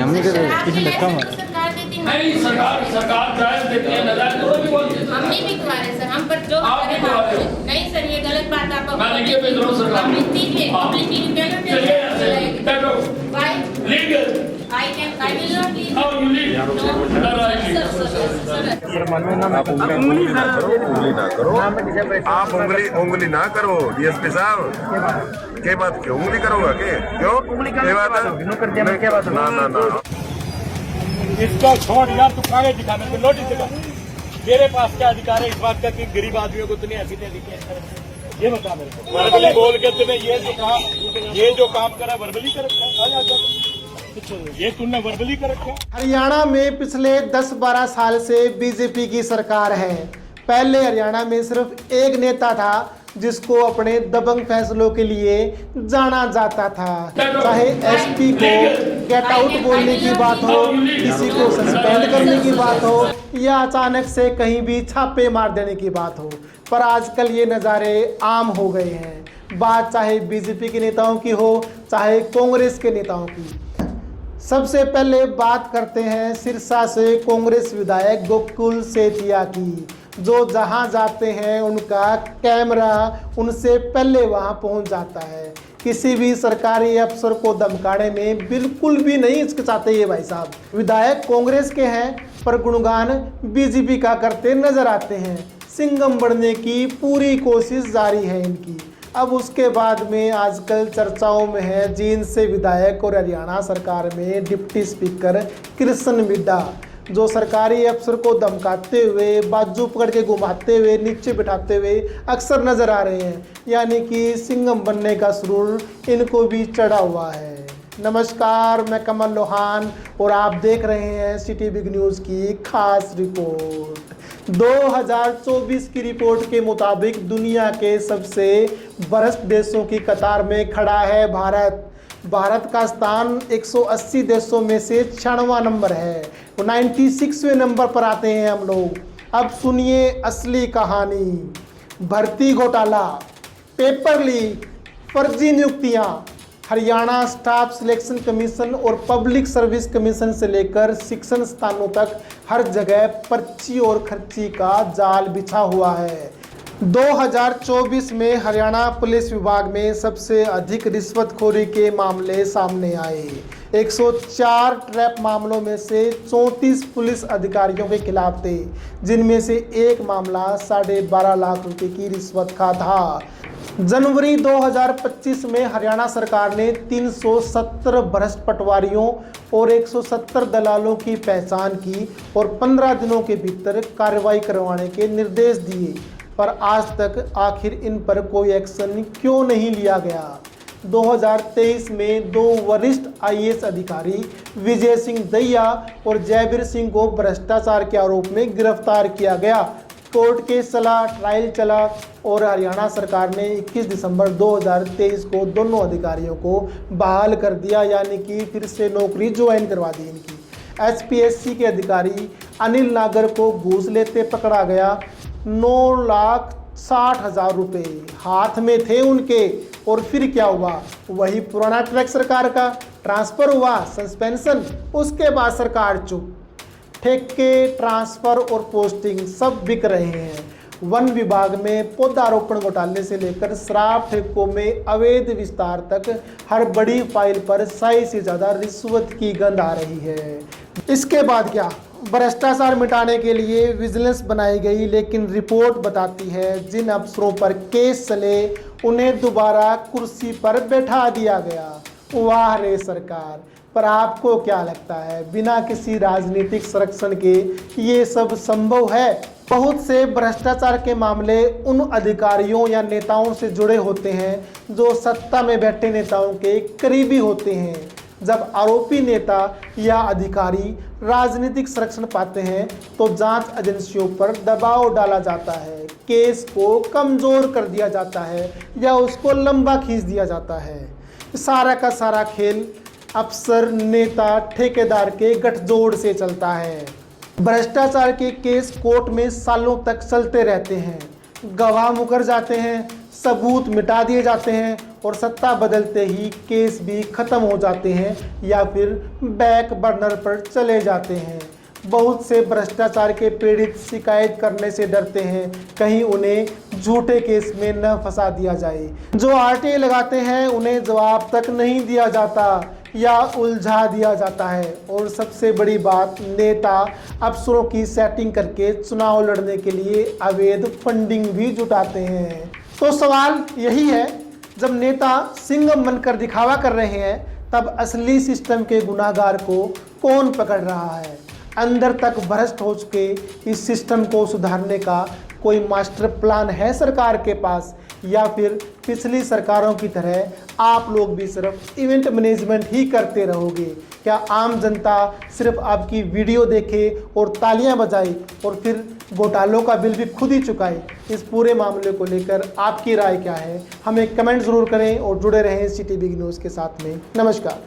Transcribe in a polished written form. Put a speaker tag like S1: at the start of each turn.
S1: हमने कर किसी धक्का मारा
S2: सरकार देती
S3: नहीं, सरकार जायज देती है, नाजायज तो नहीं बोलती।
S2: हम नहीं बिकवा रहे सर, हम पर जो
S3: आप
S2: करें
S3: बिकवा रहे
S2: हम- नहीं सर, ये गलत बात आप
S3: मैं लिखे भेज रहा हूँ सरकार।
S2: पब्लिक टीवी
S3: हाँ।
S2: पब्लिक टीवी कैन
S3: चलिए यहाँ से, बैठो।
S2: Why
S3: Legal.
S2: I will not leave
S3: How you leave? Sir, I leave.
S4: आप उंगली ना करो, आप उंगली ना करो डीएसपी साहब। क्या बात क्यों उंगली करोगा क्यों क्या बात है? ना ना ना
S5: इसका छोड़ यार, तू कागज दिखा, मेरे को नोटिस दिखा। मेरे पास क्या अधिकार है इस बात का कि गरीब आदमियों को तूने ऐसी दे दी? ये बता मेरे को। वर्बली बोल के तूने ये जो काम करा वर्बली कर रखा है, ये तूने वर्बली कर रखा है।
S6: हरियाणा में पिछले 10-12 साल से बीजेपी की सरकार है। पहले हरियाणा में सिर्फ एक नेता था जिसको अपने दबंग फैसलों के लिए जाना जाता था। चाहे एसपी को गेट आउट बोलने की बात हो, किसी को सस्पेंड करने की बात हो, या अचानक से कहीं भी छापे मार देने की बात हो, पर आजकल ये नज़ारे आम हो गए हैं। बात चाहे बीजेपी के नेताओं की हो, चाहे कांग्रेस के नेताओं की। सबसे पहले बात करते हैं सिरसा से कांग्रेस विधायक गोकुल सेतिया की, जो जहां जाते हैं उनका कैमरा उनसे पहले वहां पहुंच जाता है। किसी भी सरकारी अफसर को धमकाने में बिल्कुल भी नहीं हिचकिचाते ये भाई साहब। विधायक कांग्रेस के हैं पर गुणगान बीजेपी का करते नजर आते हैं। सिंघम बढ़ने की पूरी कोशिश जारी है इनकी। अब उसके बाद में आजकल चर्चाओं में है जींद से विधायक और हरियाणा सरकार में डिप्टी स्पीकर कृष्ण मिड्ढा, जो सरकारी अफसर को धमकाते हुए, बाजू पकड़ के घुमाते हुए, नीचे बिठाते हुए अक्सर नजर आ रहे हैं। यानी कि सिंघम बनने का सुरूर इनको भी चढ़ा हुआ है। नमस्कार, मैं कमल लोहान और आप देख रहे हैं सिटी बिग न्यूज़ की खास रिपोर्ट। 2024 की रिपोर्ट के मुताबिक दुनिया के सबसे भ्रष्ट देशों की कतार में खड़ा है भारत। भारत का स्थान 180 देशों में से 96वां नंबर है। 96वें नंबर पर आते हैं हम लोग। अब सुनिए असली कहानी। भर्ती घोटाला, पेपर लीक, फर्जी नियुक्तियां। हरियाणा स्टाफ सिलेक्शन कमीशन और पब्लिक सर्विस कमीशन से लेकर शिक्षण स्थानों तक हर जगह पर्ची और खर्ची का जाल बिछा हुआ है। 2024 में हरियाणा पुलिस विभाग में सबसे अधिक रिश्वतखोरी के मामले सामने आए। 104 ट्रैप मामलों में से 34 पुलिस अधिकारियों के खिलाफ थे, जिनमें से एक मामला 12.5 लाख रुपए की रिश्वत का था। जनवरी 2025 में हरियाणा सरकार ने 370 भ्रष्ट पटवारियों और 170 दलालों की पहचान की और 15 दिनों के भीतर कार्रवाई करवाने के निर्देश दिए, पर आज तक आखिर इन पर कोई एक्शन क्यों नहीं लिया गया। 2023 में 2 वरिष्ठ आईएएस अधिकारी विजय सिंह दहिया और जयवीर सिंह को भ्रष्टाचार के आरोप में गिरफ्तार किया गया। कोर्ट केस चला, ट्रायल चला और हरियाणा सरकार ने 21 दिसंबर 2023 को दोनों अधिकारियों को बहाल कर दिया, यानी कि फिर से नौकरी ज्वाइन करवा दी इनकी। एचपीएससी के अधिकारी अनिल नागर को घूस लेते पकड़ा गया। 9,60,000 रुपये हाथ में थे उनके। और फिर क्या हुआ? वही पुराना ट्रैक सरकार का, ट्रांसफ़र हुआ, सस्पेंशन, उसके बाद सरकार चुप। ठेके, ट्रांसफ़र और पोस्टिंग सब बिक रहे हैं। वन विभाग में पौधारोपण घोटाले से लेकर शराब ठेकों में अवैध विस्तार तक हर बड़ी फाइल पर 100 से ज़्यादा रिश्वत की गंध आ रही है। इसके बाद क्या? भ्रष्टाचार मिटाने के लिए विजिलेंस बनाई गई, लेकिन रिपोर्ट बताती है जिन अफसरों पर केस चले उन्हें दोबारा कुर्सी पर बैठा दिया गया। वाह रे सरकार! पर आपको क्या लगता है, बिना किसी राजनीतिक संरक्षण के ये सब संभव है? बहुत से भ्रष्टाचार के मामले उन अधिकारियों या नेताओं से जुड़े होते हैं जो सत्ता में बैठे नेताओं के करीबी होते हैं। जब आरोपी नेता या अधिकारी राजनीतिक संरक्षण पाते हैं तो जांच एजेंसियों पर दबाव डाला जाता है, केस को कमज़ोर कर दिया जाता है या उसको लंबा खींच दिया जाता है। सारा का सारा खेल अफसर, नेता, ठेकेदार के गठजोड़ से चलता है। भ्रष्टाचार के केस कोर्ट में सालों तक चलते रहते हैं, गवाह मुकर जाते हैं, सबूत मिटा दिए जाते हैं और सत्ता बदलते ही केस भी खत्म हो जाते हैं या फिर बैक बर्नर पर चले जाते हैं। बहुत से भ्रष्टाचार के पीड़ित शिकायत करने से डरते हैं कहीं उन्हें झूठे केस में न फंसा दिया जाए। जो आरटीआई लगाते हैं उन्हें जवाब तक नहीं दिया जाता या उलझा दिया जाता है। और सबसे बड़ी बात, नेता अफसरों की सेटिंग करके चुनाव लड़ने के लिए अवैध फंडिंग भी जुटाते हैं। तो सवाल यही है, जब नेता सिंघम बनकर दिखावा कर रहे हैं तब असली सिस्टम के गुनाहगार को कौन पकड़ रहा है? अंदर तक भ्रष्ट हो चुके इस सिस्टम को सुधारने का कोई मास्टर प्लान है सरकार के पास, या फिर पिछली सरकारों की तरह आप लोग भी सिर्फ इवेंट मैनेजमेंट ही करते रहोगे? क्या आम जनता सिर्फ आपकी वीडियो देखे और तालियां बजाए और फिर घोटालों का बिल भी खुद ही चुकाए? इस पूरे मामले को लेकर आपकी राय क्या है? हमें कमेंट ज़रूर करें और जुड़े रहें सिटी बिग न्यूज़ के साथ में। नमस्कार।